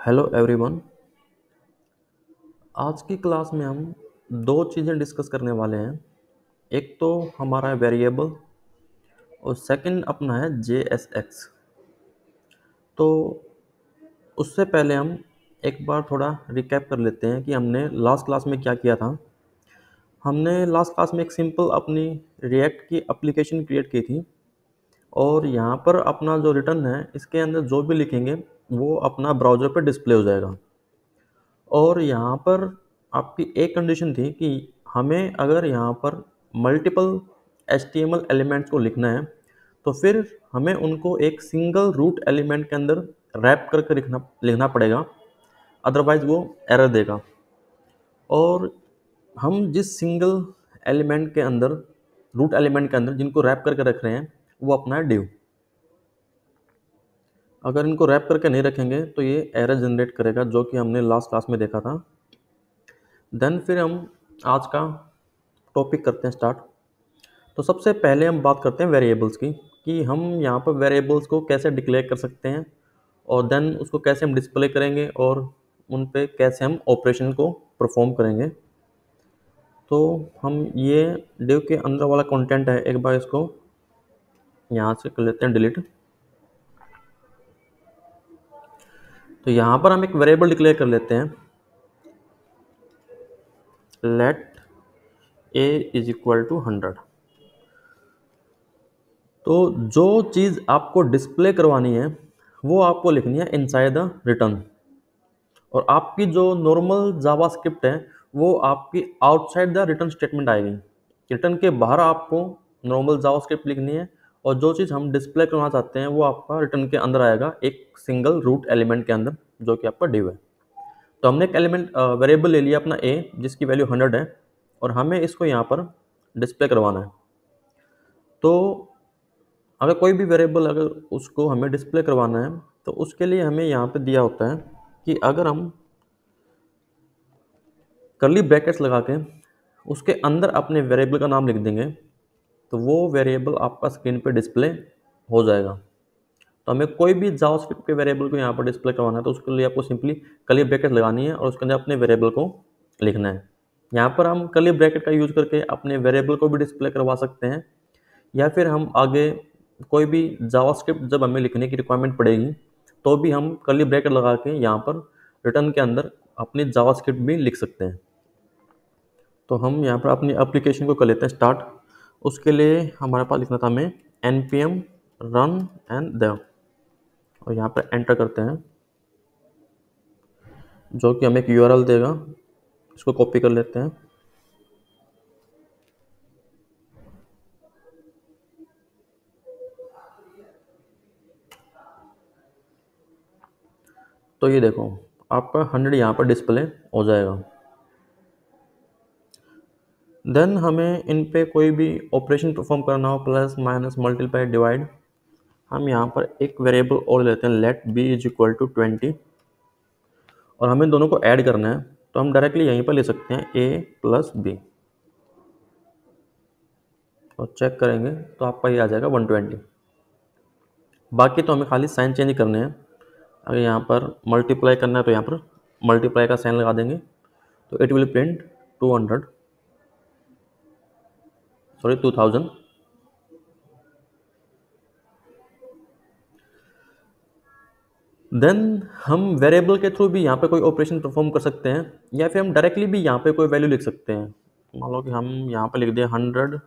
Hello everyone. आज की class में हम दो चीज़ें डिस्कस करने वाले हैं। एक तो हमारा वेरिएबल और सेकंड अपना है JSX। तो उससे पहले हम एक बार थोड़ा रिकैप कर लेते हैं कि हमने लास्ट क्लास में क्या किया था। हमने लास्ट क्लास में एक सिंपल अपनी रिएक्ट की एप्लीकेशन क्रिएट की थी और यहाँ पर अपना जो रिटर्न है इसके अंदर जो भी लिखेंगे वो अपना ब्राउज़र पर डिस्प्ले हो जाएगा। और यहाँ पर आपकी एक कंडीशन थी कि हमें अगर यहाँ पर मल्टीपल HTML एलिमेंट्स को लिखना है तो फिर हमें उनको एक सिंगल रूट एलिमेंट के अंदर रैप करके लिखना पड़ेगा, अदरवाइज वो एरर देगा। और हम जिस सिंगल एलिमेंट के अंदर रूट एलिमेंट के अंदर जिनको रैप करके रख रहे हैं वो अपना है div। अगर इनको रैप करके नहीं रखेंगे तो ये एरर जनरेट करेगा, जो कि हमने लास्ट क्लास में देखा था। देन फिर हम आज का टॉपिक करते हैं स्टार्ट। तो सबसे पहले हम बात करते हैं वेरिएबल्स की कि हम यहाँ पर वेरिएबल्स को कैसे डिक्लेयर कर सकते हैं और देन उसको कैसे हम डिस्प्ले करेंगे और उन पे कैसे हम ऑपरेशन को परफॉर्म करेंगे। तो हम ये डिव के अंदर वाला कंटेंट है, एक बार इसको यहाँ से कर लेते हैं डिलीट। तो यहाँ पर हम एक वेरिएबल डिक्लेयर कर लेते हैं, let a is equal to 100। तो जो चीज़ आपको डिस्प्ले करवानी है वो आपको लिखनी है इनसाइड द रिटर्न, और आपकी जो नॉर्मल जावास्क्रिप्ट है वो आपकी आउटसाइड द रिटर्न स्टेटमेंट आएगी। रिटर्न के बाहर आपको नॉर्मल जावास्क्रिप्ट लिखनी है और जो चीज़ हम डिस्प्ले करना चाहते हैं वो आपका रिटर्न के अंदर आएगा, एक सिंगल रूट एलिमेंट के अंदर, जो कि आपका div है। तो हमने एक एलिमेंट वेरिएबल ले लिया अपना a, जिसकी वैल्यू 100 है, और हमें इसको यहाँ पर डिस्प्ले करवाना है। तो अगर कोई भी वेरिएबल अगर उसको हमें डिस्प्ले करवाना है तो उसके लिए हमें यहाँ पे दिया होता है कि अगर हम कर्ली ब्रैकेट्स लगा के उसके अंदर अपने वेरिएबल का नाम लिख देंगे तो वो वेरिएबल आपका स्क्रीन पे डिस्प्ले हो जाएगा। तो हमें कोई भी जावास्क्रिप्ट के वेरिएबल को यहाँ पर डिस्प्ले करवाना है तो उसके लिए आपको सिंपली कर्ली ब्रैकेट लगानी है और उसके अंदर अपने वेरिएबल को लिखना है। यहाँ पर हम कर्ली ब्रैकेट का यूज़ करके अपने वेरिएबल को भी डिस्प्ले करवा सकते हैं, या फिर हम आगे कोई भी जावास्क्रिप्ट जब हमें लिखने की रिक्वायरमेंट पड़ेगी तो भी हम कर्ली ब्रैकेट लगा के यहाँ पर रिटर्न के अंदर अपनी जावास्क्रिप्ट भी लिख सकते हैं। तो हम यहाँ पर अपनी एप्लीकेशन को कर लेते हैं स्टार्ट। उसके लिए हमारे पास लिखना था हमें npm run and dev, और यहाँ पर एंटर करते हैं, जो कि हमें एक URL देगा। इसको कॉपी कर लेते हैं। तो ये देखो आपका 100 यहाँ पर डिस्प्ले हो जाएगा। देन हमें इन पे कोई भी ऑपरेशन परफॉर्म करना हो, प्लस माइनस मल्टीप्लाई डिवाइड, हम यहाँ पर एक वेरिएबल और लेते हैं let b is equal to 20, और हमें दोनों को ऐड करना है तो हम डायरेक्टली यहीं पर ले सकते हैं a प्लस b, और चेक करेंगे तो आपका ये आ जाएगा 120। बाकी तो हमें खाली साइन चेंज करने हैं। अगर यहाँ पर मल्टीप्लाई करना है तो यहाँ पर मल्टीप्लाई का साइन लगा देंगे तो इट विल प्रिंट 2000। देन हम वेरिएबल के थ्रू भी यहाँ पे कोई ऑपरेशन परफॉर्म कर सकते हैं, या फिर हम डायरेक्टली भी यहाँ पे कोई वैल्यू लिख सकते हैं। मान लो कि हम यहाँ पे लिख दें 100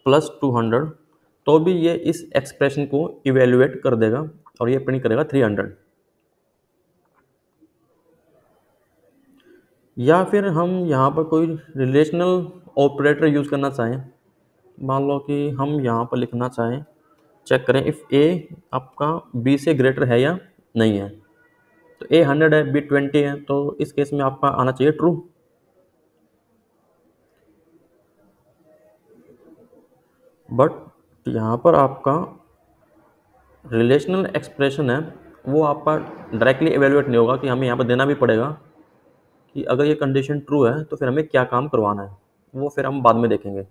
प्लस 200, तो भी ये इस एक्सप्रेशन को इवेल्युएट कर देगा और ये प्रिंट करेगा 300। या फिर हम यहाँ पर कोई रिलेशनल ऑपरेटर यूज़ करना चाहें, मान लो कि हम यहाँ पर लिखना चाहें, चेक करें इफ़ a आपका b से ग्रेटर है या नहीं है। तो a 100 है, b 20 है, तो इस केस में आपका आना चाहिए ट्रू। बट यहाँ पर आपका रिलेशनल एक्सप्रेशन है वो आपका डायरेक्टली एवेल्युएट नहीं होगा, कि हमें यहाँ पर देना भी पड़ेगा कि अगर ये कंडीशन ट्रू है तो फिर हमें क्या काम करवाना है, वो फिर हम बाद में देखेंगे।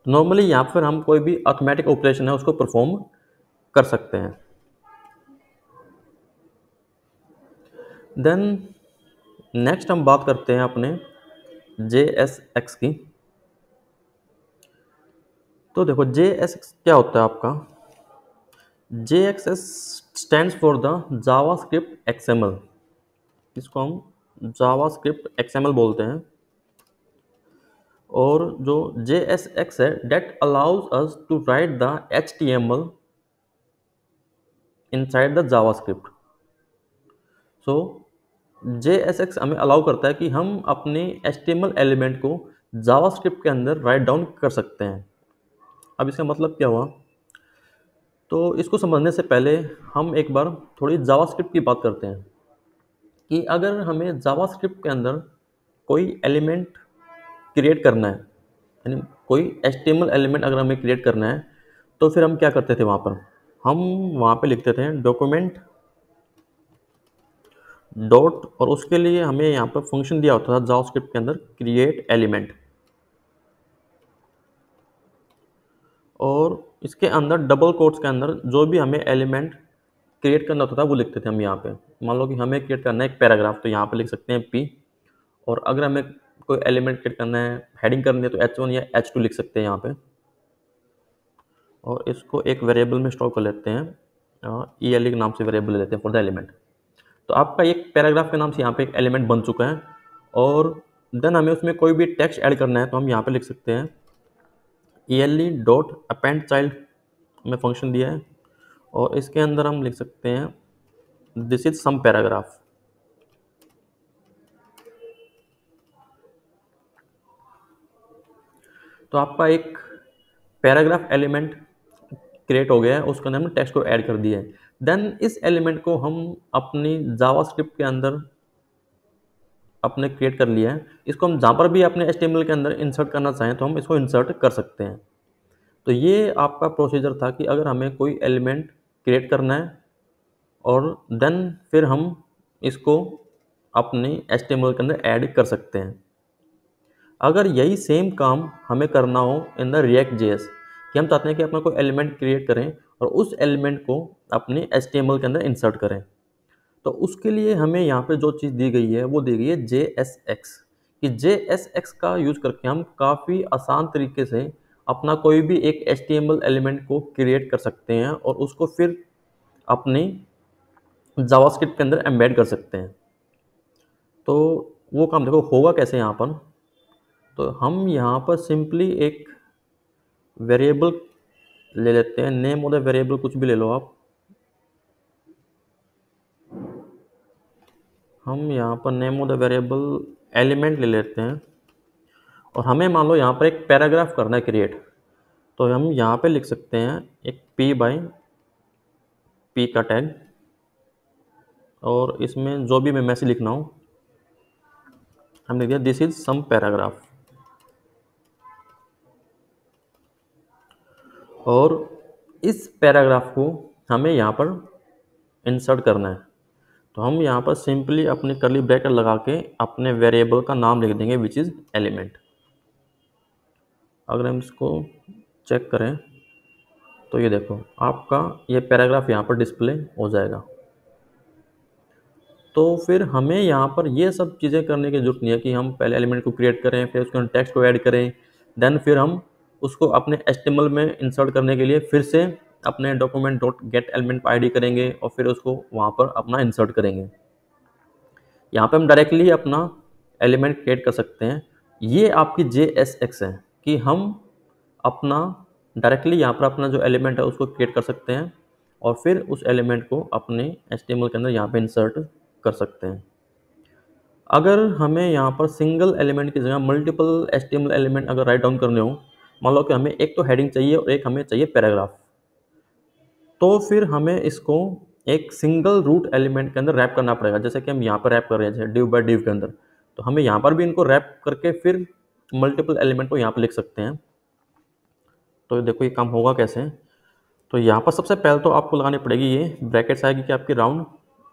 नॉर्मली यहाँ पर हम कोई भी अर्थमेटिक ऑपरेशन है उसको परफॉर्म कर सकते हैं। देन नेक्स्ट हम बात करते हैं अपने JSX की। तो देखो JSX क्या होता है आपका। JSX stands for the JavaScript XML। इसको हम जावास्क्रिप्ट XML बोलते हैं। और जो JSX है that allows us to write the HTML inside the JavaScript। So JSX हमें अलाउ करता है कि हम अपने HTML एलिमेंट को जावास्क्रिप्ट के अंदर राइट डाउन कर सकते हैं। अब इसका मतलब क्या हुआ, तो इसको समझने से पहले हम एक बार थोड़ी जावास्क्रिप्ट की बात करते हैं कि अगर हमें जावास्क्रिप्ट के अंदर कोई एलिमेंट क्रिएट करना है, यानी कोई HTML एलिमेंट अगर हमें क्रिएट करना है, तो फिर हम क्या करते थे वहाँ पर, हम वहाँ पे लिखते थे डॉक्यूमेंट डॉट, और उसके लिए हमें यहाँ पर फंक्शन दिया होता था जावास्क्रिप्ट के अंदर क्रिएट एलिमेंट, और इसके अंदर डबल कोट्स के अंदर जो भी हमें एलिमेंट क्रिएट करना होता था वो लिखते थे हम यहाँ पे। मान लो कि हमें क्रिएट करना है एक पैराग्राफ, तो यहाँ पे लिख सकते हैं P, और अगर हमें कोई एलिमेंट क्रिएट करना है, हेडिंग करनी है, तो H1 या H2 लिख सकते हैं यहाँ पे, और इसको एक वेरिएबल में स्टोर कर लेते हैं, ELE के नाम से वेरिएबल ले लेते हैं फॉर द एलिमेंट। तो आपका एक पैराग्राफ के नाम से यहाँ पे एक एलिमेंट बन चुका है, और देन हमें उसमें कोई भी टेक्स्ट ऐड करना है, तो हम यहाँ पे लिख सकते हैं ELE डॉट अपेंड चाइल्ड में फंक्शन दिया है, और इसके अंदर हम लिख सकते हैं दिस इज सम पैराग्राफ। तो आपका एक पैराग्राफ एलिमेंट क्रिएट हो गया है, उसके अंदर हमने टेक्स्ट को ऐड कर दिया है। देन इस एलिमेंट को हम अपनी जावास्क्रिप्ट के अंदर अपने क्रिएट कर लिया है, इसको हम जहाँ पर भी अपने HTML के अंदर इंसर्ट करना चाहें तो हम इसको इंसर्ट कर सकते हैं। तो ये आपका प्रोसीजर था कि अगर हमें कोई एलिमेंट क्रिएट करना है और देन फिर हम इसको अपने HTML के अंदर ऐड कर सकते हैं। अगर यही सेम काम हमें करना हो इन द React.js, कि हम चाहते हैं कि अपना कोई एलिमेंट क्रिएट करें और उस एलिमेंट को अपने HTML के अंदर इंसर्ट करें, तो उसके लिए हमें यहाँ पे जो चीज़ दी गई है वो दी गई है JSX, कि JSX का यूज़ करके हम काफ़ी आसान तरीके से अपना कोई भी एक HTML एलिमेंट को क्रिएट कर सकते हैं और उसको फिर अपनी जावास्क्रिप्ट के अंदर एम्बेड कर सकते हैं। तो वो काम देखो होगा कैसे यहाँ पर। तो हम यहाँ पर सिंपली एक वेरिएबल ले लेते हैं, नेम ऑफ द वेरिएबल कुछ भी ले लो आप। हम यहाँ पर name of the variable element ले लेते हैं, और हमें मान लो यहाँ पर एक पैराग्राफ करना है क्रिएट, तो हम यहाँ पे लिख सकते हैं एक P का टैग, और इसमें जो भी मैं मैसेज लिखना हो हम लिख दिया दिस इज सम पैराग्राफ, और इस पैराग्राफ को हमें यहाँ पर इंसर्ट करना है। तो हम यहाँ पर सिंपली अपनी कर्ली ब्रैकेट लगा के अपने वेरिएबल का नाम लिख देंगे विच इज़ एलिमेंट। अगर हम इसको चेक करें तो ये देखो आपका ये पैराग्राफ यहाँ पर डिस्प्ले हो जाएगा। तो फिर हमें यहाँ पर ये सब चीज़ें करने की ज़रूरत नहीं है कि हम पहले एलिमेंट को क्रिएट करें, फिर उसके अंदर टेक्स्ट को ऐड करें, देन फिर हम उसको अपने HTML में इंसर्ट करने के लिए फिर से अपने document dot gate element ID करेंगे और फिर उसको वहाँ पर अपना इंसर्ट करेंगे। यहाँ पे हम डायरेक्टली अपना एलिमेंट क्रिएट कर सकते हैं। ये आपकी JSX है कि हम अपना डायरेक्टली यहाँ पर अपना जो एलिमेंट है उसको क्रिएट कर सकते हैं और फिर उस एलिमेंट को अपने HTML के अंदर यहाँ पे इंसर्ट कर सकते हैं। अगर हमें यहाँ पर सिंगल एलिमेंट की जगह मल्टीपल HTML एलिमेंट अगर राइट डाउन करने हो, मान लो कि हमें एक तो हेडिंग चाहिए और एक हमें चाहिए पैराग्राफ, तो फिर हमें इसको एक सिंगल रूट एलिमेंट के अंदर रैप करना पड़ेगा। जैसे कि हम यहाँ पर रैप कर रहे हैं डिव बाय डिव के अंदर, तो हमें यहाँ पर भी इनको रैप करके फिर मल्टीपल एलिमेंट को यहाँ पर लिख सकते हैं। तो देखो ये काम होगा कैसे। तो यहाँ पर सबसे पहले तो आपको लगानी पड़ेगी ये ब्रैकेट्स आएगी कि आपकी राउंड,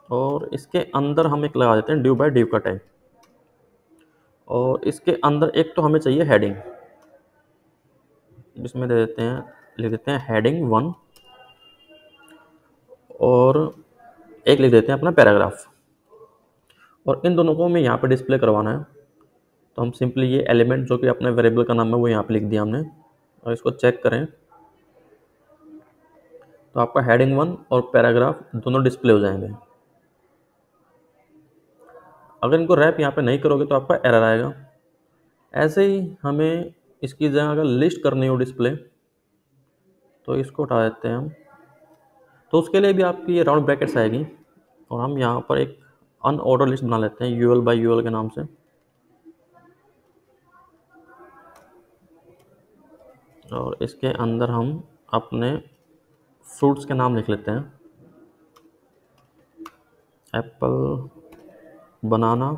और इसके अंदर हम एक लगा देते हैं डिव बाय डिव का टैग, और इसके अंदर एक तो हमें चाहिए हेडिंग, जिसमें दे देते हैं लिख देते हैं हेडिंग 1, और एक लिख देते हैं अपना पैराग्राफ। और इन दोनों को हमें यहाँ पे डिस्प्ले करवाना है। तो हम सिंपली ये एलिमेंट जो कि अपने वेरिएबल का नाम है वो यहाँ पे लिख दिया हमने, और इसको चेक करें तो आपका हेडिंग 1 और पैराग्राफ दोनों डिस्प्ले हो जाएंगे। अगर इनको रैप यहाँ पे नहीं करोगे तो आपका एरर आएगा। ऐसे ही हमें इसकी जगह अगर लिस्ट करनी हो डिस्प्ले तो इसको उठा देते हैं हम। तो उसके लिए भी आपकी ये राउंड ब्रैकेट्स आएगी, और हम यहाँ पर एक अनऑर्डर लिस्ट बना लेते हैं यूएल बाई यूएल के नाम से। और इसके अंदर हम अपने फ्रूट्स के नाम लिख लेते हैं, एप्पल, बनाना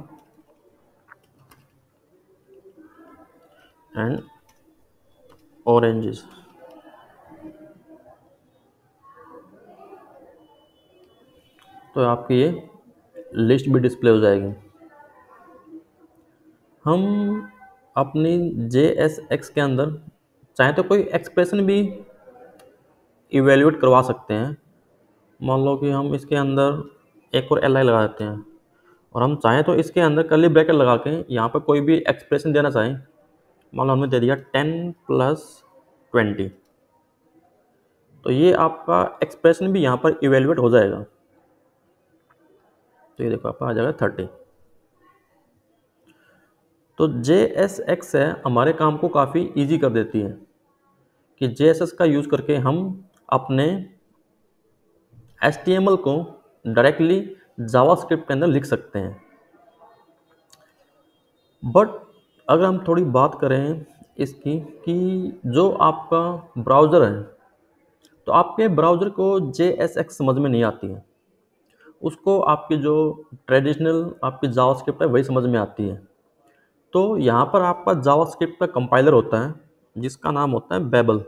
एंड ऑरेंजेस। तो आपकी ये लिस्ट भी डिस्प्ले हो जाएगी। हम अपनी JSX के अंदर चाहे तो कोई एक्सप्रेशन भी इवेल्यूएट करवा सकते हैं। मान लो कि हम इसके अंदर एक और LI लगा देते हैं, और हम चाहें तो इसके अंदर कर्ली ब्रैकेट लगा के यहाँ पर कोई भी एक्सप्रेशन देना चाहें। मान लो हमने दे दिया 10 + 20, तो ये आपका एक्सप्रेशन भी यहाँ पर इवेल्यूएट हो जाएगा। तो ये देखो आपका आ जाएगा 30। तो JSX है हमारे काम को काफ़ी इजी कर देती है कि JSX का यूज़ करके हम अपने HTML को डायरेक्टली जावास्क्रिप्ट के अंदर लिख सकते हैं। बट अगर हम थोड़ी बात करें इसकी कि जो आपका ब्राउज़र है, तो आपके ब्राउज़र को JSX समझ में नहीं आती है, उसको आपकी जो ट्रेडिशनल आपकी जावास्क्रिप्ट है वही समझ में आती है। तो यहाँ पर आपका जावास्क्रिप्ट का कंपाइलर होता है जिसका नाम होता है बेबल,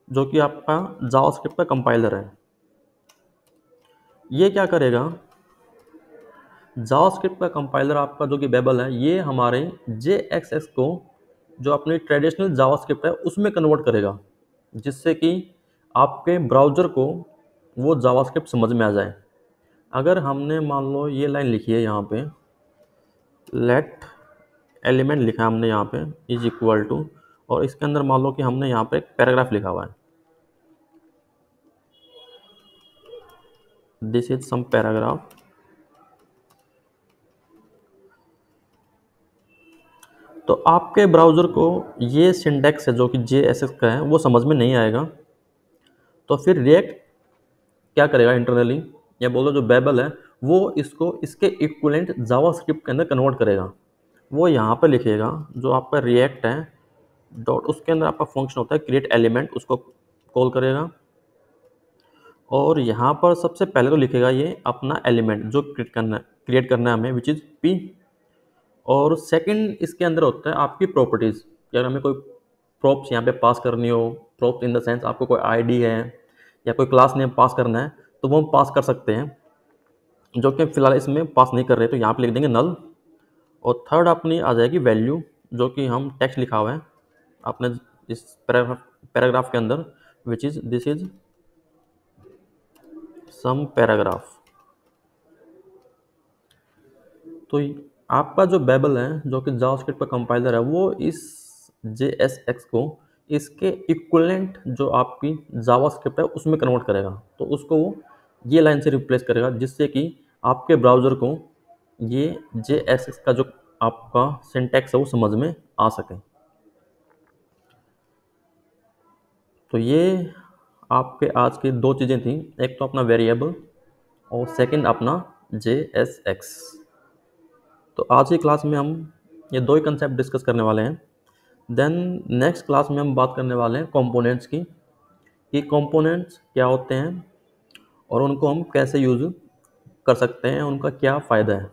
जो कि आपका जावास्क्रिप्ट का कंपाइलर है। ये क्या करेगा, जावास्क्रिप्ट का कंपाइलर आपका जो कि बेबल है, ये हमारे JSX को जो अपनी ट्रेडिशनल जावास्क्रिप्ट है उसमें कन्वर्ट करेगा, जिससे कि आपके ब्राउज़र को वो जावास्क्रिप्ट समझ में आ जाए। अगर हमने मान लो ये लाइन लिखी है यहाँ पे, लेट एलिमेंट लिखा है हमने यहाँ पे इज इक्वल टू, और इसके अंदर मान लो कि हमने यहाँ पे एक पैराग्राफ लिखा हुआ है, दिस इज सम पैराग्राफ। तो आपके ब्राउज़र को ये सिंटैक्स है जो कि JSX का है वो समझ में नहीं आएगा। तो फिर रिएक्ट क्या करेगा इंटरनली, या बोलो जो बेबल है वो इसको इसके इक्विवेलेंट जावास्क्रिप्ट के अंदर कन्वर्ट करेगा। वो यहाँ पर लिखेगा जो आपका रिएक्ट है डॉट, उसके अंदर आपका फंक्शन होता है क्रिएट एलिमेंट, उसको कॉल करेगा, और यहाँ पर सबसे पहले तो लिखेगा ये अपना एलिमेंट जो क्रिएट करना है हमें, विच इज़ P। और सेकंड इसके अंदर होता है आपकी प्रॉपर्टीज़, अगर हमें कोई प्रॉप्स यहाँ पे पास करनी हो, प्रॉप्स इन द सेंस आपको कोई ID है या कोई क्लास नेम पास करना है तो वो हम पास कर सकते हैं, जो कि फिलहाल इसमें पास नहीं कर रहे, तो यहाँ पे लिख देंगे नल। और थर्ड अपनी आ जाएगी वैल्यू, जो कि हम टेक्स्ट लिखा हुआ है अपने इस पैराग्राफ के अंदर, which is this is some paragraph. तो आपका जो बेबल है जो कि जावास्क्रिप्ट का कंपाइलर है वो इस JSX को इसके इक्विवेलेंट जो आपकी जावास्क्रिप्ट है उसमें कन्वर्ट करेगा। तो उसको वो ये लाइन से रिप्लेस करेगा, जिससे कि आपके ब्राउज़र को ये JSX का जो आपका सिंटैक्स है वो समझ में आ सके। तो ये आपके आज की दो चीज़ें थी, एक तो अपना वेरिएबल और सेकंड अपना JSX। तो आज की क्लास में हम ये दो ही कंसेप्ट डिस्कस करने वाले हैं। देन नेक्स्ट क्लास में हम बात करने वाले हैं कंपोनेंट्स की, कि कंपोनेंट्स क्या होते हैं और उनको हम कैसे यूज़ कर सकते हैं, उनका क्या फ़ायदा है।